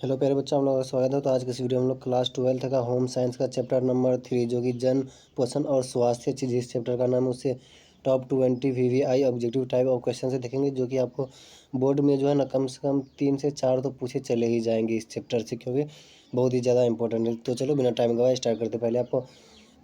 Hello प्यारे बच्चों, हम लोग का स्वागत है। तो आज के इस वीडियो में हम लोग क्लास 12th का होम साइंस का चैप्टर नंबर 3 जो कि जन पोषण और स्वास्थ्य चीज इस चैप्टर का नाम है, उससे top 20 VVI objective type of question से देखेंगे, जो कि आपको बोर्ड में जो है ना कम से कम 3 से 4 तो पूछे चले ही जाएंगे इस चैप्टर से, क्योंकि बहुत ही ज़्यादा इंपॉर्टेंट है। तो चलो बिना टाइम गवाए स्टार्ट करते। पहले आपको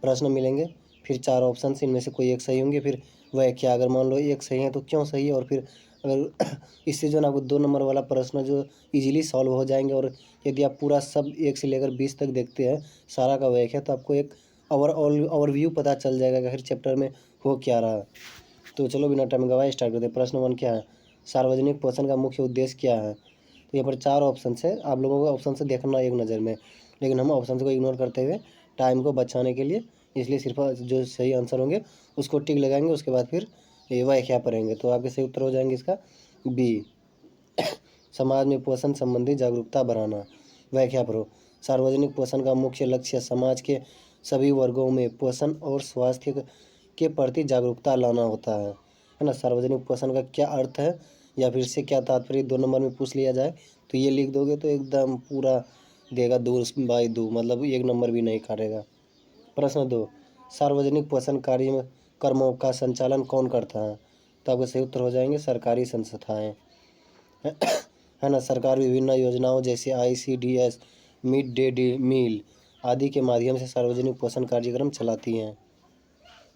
प्रश्न मिलेंगे, फिर 4 ऑप्शन, इनमें से कोई एक सही होंगे, फिर वह क्या, अगर मान लो एक सही है तो क्यों सही है, और फिर अगर इससे जो है ना आपको 2 नंबर वाला प्रश्न जो इजीली सॉल्व हो जाएंगे। और यदि आप पूरा सब 1 से लेकर 20 तक देखते हैं सारा का वाक्य, तो आपको एक ओवरव्यू पता चल जाएगा कि हर चैप्टर में हो क्या रहा। तो चलो बिना टाइम गवाए स्टार्ट करते हैं। प्रश्न 1 क्या है, सार्वजनिक पोषण का मुख्य उद्देश्य क्या है। तो यहाँ पर 4 ऑप्शन है, आप लोगों को ऑप्शन से देखना एक नज़र में, लेकिन हम ऑप्शन को इग्नोर करते हुए टाइम को बचाने के लिए, इसलिए सिर्फ जो सही आंसर होंगे उसको टिक लगाएंगे, उसके बाद फिर ये व्याख्या पढ़ेंगे। तो आपके सही उत्तर हो जाएंगे इसका बी, समाज में पोषण संबंधी जागरूकता बढ़ाना। व्याख्या पढ़ो, सार्वजनिक पोषण का मुख्य लक्ष्य समाज के सभी वर्गों में पोषण और स्वास्थ्य के प्रति जागरूकता लाना होता है ना। सार्वजनिक पोषण का क्या अर्थ है या फिर से क्या तात्पर्य 2 नंबर में पूछ लिया जाए तो ये लिख दोगे तो एकदम पूरा देगा 2/2, मतलब 1 नंबर भी नहीं काटेगा। प्रश्न 2, सार्वजनिक पोषण कार्य में कर्मों का संचालन कौन करता है। तो आपके सही उत्तर हो जाएंगे सरकारी संस्थाएं, है ना। सरकार विभिन्न योजनाओं जैसे ICDS, मिड डे मील आदि के माध्यम से सार्वजनिक पोषण कार्यक्रम चलाती हैं।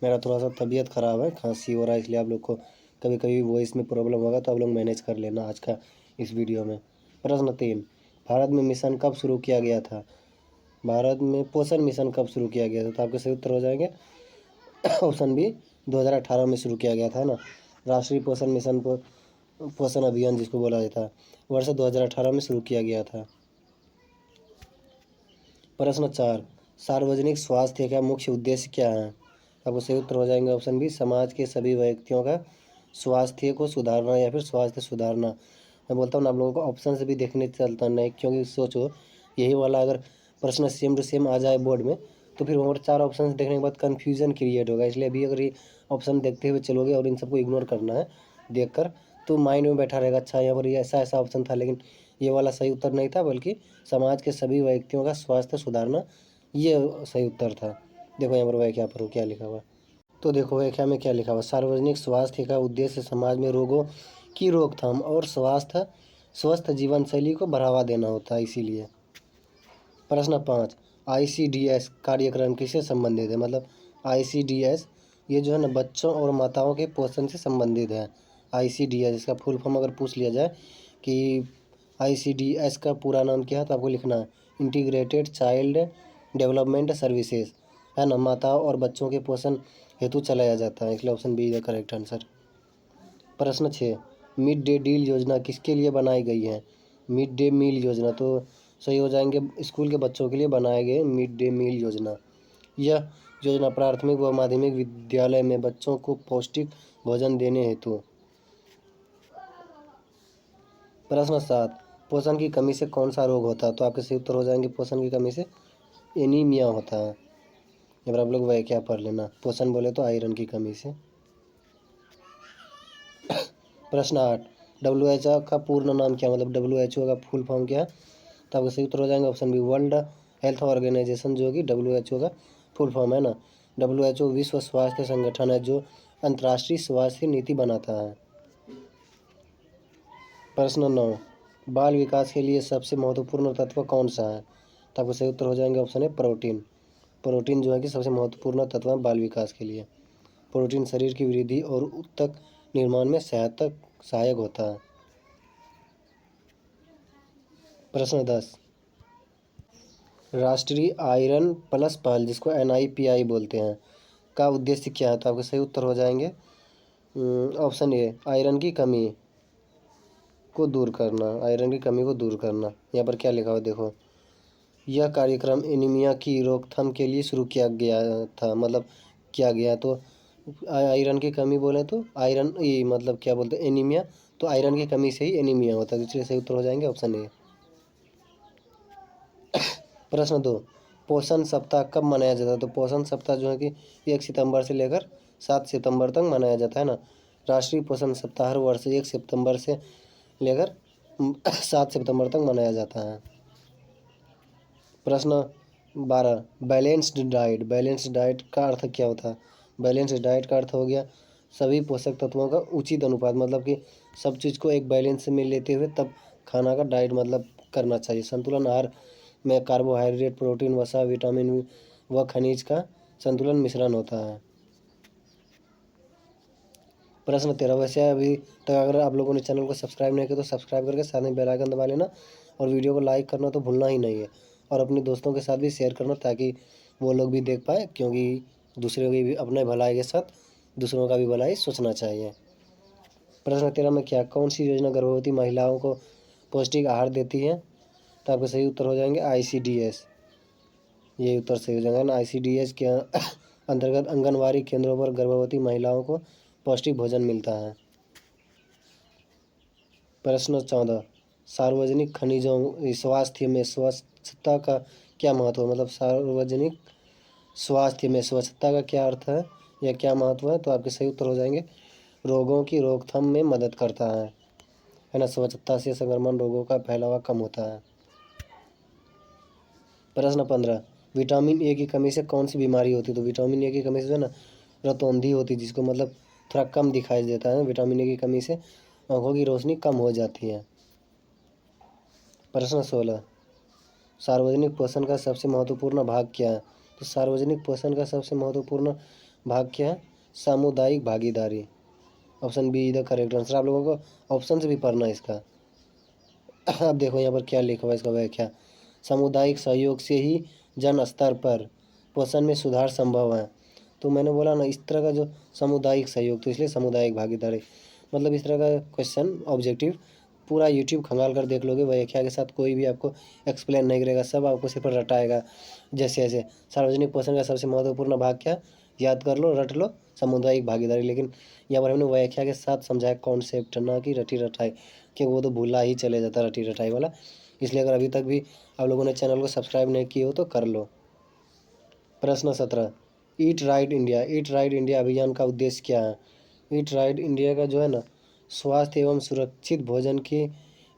मेरा थोड़ा सा तबीयत ख़राब है, खांसी हो रहा है, इसलिए आप लोग को कभी कभी वॉइस में प्रॉब्लम होगा, तो आप लोग मैनेज कर लेना आज का इस वीडियो में। प्रश्न 3, भारत में मिशन कब शुरू किया गया था। भारत में पोषण मिशन कब शुरू किया गया था। तो आपके सही उत्तर हो जाएंगे ऑप्शन बी, 2018 में शुरू किया गया था ना। राष्ट्रीय पोषण मिशन पोषण अभियान जिसको बोला जाता है, वर्ष 2018 में शुरू किया गया था। प्रश्न 4, सार्वजनिक स्वास्थ्य का मुख्य उद्देश्य क्या है। आपको सही उत्तर हो जाएंगे ऑप्शन बी, समाज के सभी व्यक्तियों का स्वास्थ्य को सुधारना या फिर स्वास्थ्य सुधारना। मैं बोलता हूँ ना आप लोगों को ऑप्शन से भी देखने चलता नहीं, क्योंकि सोचो यही वाला अगर प्रश्न सेम टू सेम आ जाए बोर्ड में, तो फिर वहाँ पर 4 ऑप्शन देखने के बाद कन्फ्यूजन क्रिएट होगा। इसलिए अभी अगर ये ऑप्शन देखते हुए चलोगे और इन सबको इग्नोर करना है देख कर, तो माइंड में बैठा रहेगा अच्छा यहाँ पर ये ऐसा ऐसा ऑप्शन था, लेकिन ये वाला सही उत्तर नहीं था, बल्कि समाज के सभी व्यक्तियों का स्वास्थ्य सुधारना ये सही उत्तर था। देखो यहाँ पर व्याख्या पर क्या लिखा हुआ। तो देखो व्याख्या में क्या लिखा हुआ, सार्वजनिक स्वास्थ्य का उद्देश्य समाज में रोगों की रोकथाम और स्वस्थ जीवन शैली को बढ़ावा देना होता है, इसीलिए। प्रश्न 5, ICDS कार्यक्रम किससे संबंधित है। मतलब ICDS ये जो है ना बच्चों और माताओं के पोषण से संबंधित है। ICDS इसका फुल फॉर्म अगर पूछ लिया जाए कि ICDS का पूरा नाम क्या है, तो आपको लिखना है इंटीग्रेटेड चाइल्ड डेवलपमेंट सर्विसेज, है ना। माताओं और बच्चों के पोषण हेतु चलाया जाता है, इसलिए option B is the correct answer. प्रश्न 6, मिड डे मील योजना किसके लिए बनाई गई है। मिड डे मील योजना तो सही हो जाएंगे स्कूल के बच्चों के लिए बनाए गए मिड डे मील योजना। यह योजना प्राथमिक व माध्यमिक विद्यालय में बच्चों को पौष्टिक भोजन देने हेतु। प्रश्न 7, पोषण की कमी से कौन सा रोग होता है। तो आपके सही उत्तर हो जाएंगे पोषण की कमी से एनीमिया होता है। या फिर आप लोग वह क्या पढ़ लेना, पोषण बोले तो आयरन की कमी से। प्रश्न 8, WHO का पूर्ण नाम क्या, मतलब WHO का फुल फॉर्म क्या है। तो आपका सही उत्तर हो जाएंगे option B, world health organisation, जो कि WHO का फुल फॉर्म है ना। WHO विश्व स्वास्थ्य संगठन है जो अंतर्राष्ट्रीय स्वास्थ्य नीति बनाता है। प्रश्न 9, बाल विकास के लिए सबसे महत्वपूर्ण तत्व कौन सा है। तो आपको सही उत्तर हो जाएंगे ऑप्शन है प्रोटीन। प्रोटीन जो है कि सबसे महत्वपूर्ण तत्व है बाल विकास के लिए। प्रोटीन शरीर की वृद्धि और ऊतक निर्माण में सहायक होता है। प्रश्न 10, राष्ट्रीय आयरन प्लस पहल जिसको NIPI बोलते हैं का उद्देश्य क्या है। तो आपके सही उत्तर हो जाएंगे ऑप्शन ए, आयरन की कमी को दूर करना। आयरन की कमी को दूर करना। यहाँ पर क्या लिखा हुआ देखो, यह कार्यक्रम एनीमिया की रोकथाम के लिए शुरू किया गया था, मतलब किया गया। तो आयरन की कमी बोले तो आयरन ये मतलब क्या बोलते हैं एनीमिया, तो आयरन की कमी से ही एनीमिया होता है, इसलिए सही उत्तर हो जाएंगे ऑप्शन ए। प्रश्न 2, पोषण सप्ताह कब मनाया जाता है। तो पोषण सप्ताह जो है कि 1 सितंबर से लेकर 7 सितंबर तक मनाया जाता है ना। राष्ट्रीय पोषण सप्ताह हर वर्ष 1 सितंबर से लेकर 7 सितंबर तक मनाया जाता है। प्रश्न 12, बैलेंस्ड डाइट। बैलेंस्ड डाइट का अर्थ क्या होता है? बैलेंस्ड डाइट का अर्थ हो गया सभी पोषक तत्वों का उचित अनुपात, मतलब कि सब चीज़ को एक बैलेंस में लेते हुए तब खाना का डाइट मतलब करना चाहिए। संतुलन आहार में कार्बोहाइड्रेट, प्रोटीन, वसा, विटामिन व खनिज का संतुलन मिश्रण होता है। प्रश्न 13, वैसे अभी तक अगर आप लोगों ने चैनल को सब्सक्राइब नहीं किया तो सब्सक्राइब करके साथ में बेल आइकन दबा लेना और वीडियो को लाइक करना तो भूलना ही नहीं है और अपने दोस्तों के साथ भी शेयर करना ताकि वो लोग भी देख पाए, क्योंकि दूसरों की भी अपने भलाई के साथ दूसरों का भी भलाई सोचना चाहिए। प्रश्न 13 में क्या, कौन सी योजना गर्भवती महिलाओं को पौष्टिक आहार देती है? तो आपके सही उत्तर हो जाएंगे ICDS। ये उत्तर सही हो जाएगा ना। ICDS के अंतर्गत आंगनवाड़ी केंद्रों पर गर्भवती महिलाओं को पौष्टिक भोजन मिलता है। प्रश्न 14, सार्वजनिक खनिजों स्वास्थ्य में स्वच्छता का क्या महत्व है? मतलब सार्वजनिक स्वास्थ्य में स्वच्छता का क्या अर्थ है या क्या महत्व है? तो आपके सही उत्तर हो जाएंगे रोगों की रोकथाम में मदद करता है ना। स्वच्छता से संक्रमण रोगों का फैलावा कम होता है। प्रश्न 15, विटामिन ए की कमी से कौन सी बीमारी होती है? तो विटामिन ए की कमी से जो है ना रतौंधी होती है, जिसको मतलब थोड़ा कम दिखाई देता है। विटामिन ए की कमी से आंखों की रोशनी कम हो जाती है। प्रश्न 16, सार्वजनिक पोषण का सबसे महत्वपूर्ण भाग क्या है? तो सार्वजनिक पोषण का सबसे महत्वपूर्ण भाग क्या है? सामुदायिक भागीदारी। Option B the correct answer. आप लोगों को ऑप्शन से भी पढ़ना है इसका। अब देखो यहाँ पर क्या लिखा हुआ है इसका व्याख्या। सामुदायिक सहयोग से ही जन स्तर पर पोषण में सुधार संभव है। तो मैंने बोला ना इस तरह का जो सामुदायिक सहयोग, तो इसलिए सामुदायिक भागीदारी मतलब इस तरह का क्वेश्चन ऑब्जेक्टिव पूरा यूट्यूब खंगाल कर देख लोगे, व्याख्या के साथ कोई भी आपको एक्सप्लेन नहीं करेगा, सब आपको सिर्फ रटाएगा। जैसे ऐसे सार्वजनिक पोषण का सबसे महत्वपूर्ण भाग क्या, याद कर लो, रट लो, सामुदायिक भागीदारी। लेकिन यहाँ पर हमने व्याख्या के साथ समझाया कॉन्सेप्ट, ना कि रटी रटाई, क्योंकि वो तो भूला ही चले जाता रटी रटाई वाला। इसलिए अगर अभी तक भी आप लोगों ने चैनल को सब्सक्राइब नहीं किए हो तो कर लो। प्रश्न 17, eat right India. Eat right India अभियान का उद्देश्य क्या है? ईट राइट इंडिया का जो है ना स्वास्थ्य एवं सुरक्षित भोजन की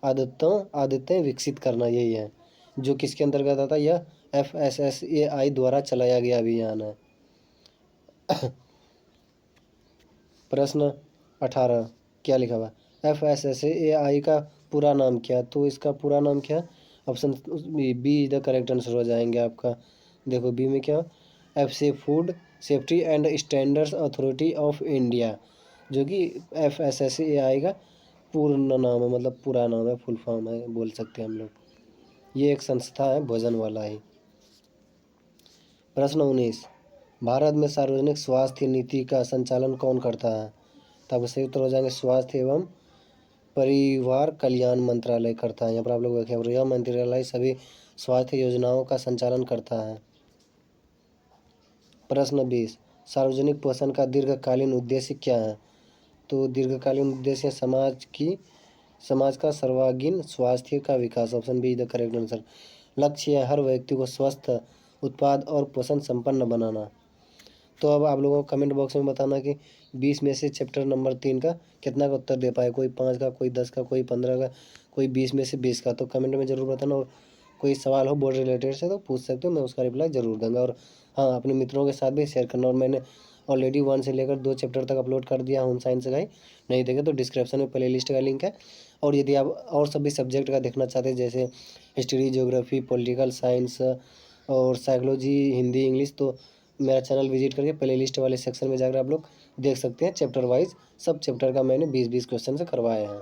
आदतें विकसित करना, यही है। जो किसके अंतर्गत आता है? यह FSSAI द्वारा चलाया गया अभियान है। प्रश्न 18, क्या लिखा हुआ? FSSAI का पूरा नाम क्या? तो इसका पूरा नाम क्या? Option B the correct answer हो जाएंगे आपका। देखो बी में क्या, एफ से food safety and standards authority of India, जो कि FSSAI का पूर्ण नाम है, मतलब पूरा नाम है, फुल फॉर्म है बोल सकते हैं हम लोग। ये एक संस्था है भोजन वाला ही। प्रश्न 19, भारत में सार्वजनिक स्वास्थ्य नीति का संचालन कौन करता है? तो आपको सही उत्तर हो जाएंगे स्वास्थ्य एवं परिवार कल्याण मंत्रालय करता है। यहाँ पर आप लोग देखें यह मंत्रालय सभी स्वास्थ्य योजनाओं का संचालन करता है। प्रश्न 20, सार्वजनिक पोषण का दीर्घकालीन उद्देश्य क्या है? तो दीर्घकालीन उद्देश्य समाज का सर्वांगीण स्वास्थ्य का विकास। Option B the correct answer. लक्ष्य है हर व्यक्ति को स्वस्थ, उत्पाद और पोषण संपन्न बनाना। तो अब आप लोगों को कमेंट बॉक्स में बताना कि 20 में से चैप्टर नंबर 3 का कितना का उत्तर दे पाए। कोई 5 का, कोई 10 का, कोई 15 का, कोई 20 में से 20 का। तो कमेंट में ज़रूर बताना और कोई सवाल हो बोर्ड रिलेटेड से तो पूछ सकते हो, मैं उसका रिप्लाई ज़रूर दूंगा। और हाँ, अपने मित्रों के साथ भी शेयर करना। और मैंने ऑलरेडी 1 से लेकर 2 चैप्टर तक अपलोड कर दिया होम साइंस का ही, नहीं देखे तो डिस्क्रिप्शन में प्ले लिस्ट का लिंक है। और यदि आप और सभी सब्जेक्ट का देखना चाहते हैं जैसे हिस्ट्री, ज्योग्राफी, पॉलिटिकल साइंस और साइकोलॉजी, हिंदी, इंग्लिश, तो मेरा चैनल विजिट करके प्ले लिस्ट वाले सेक्शन में जाकर आप लोग देख सकते हैं। चैप्टर वाइज सब चैप्टर का मैंने 20-20 क्वेश्चन से करवाए हैं।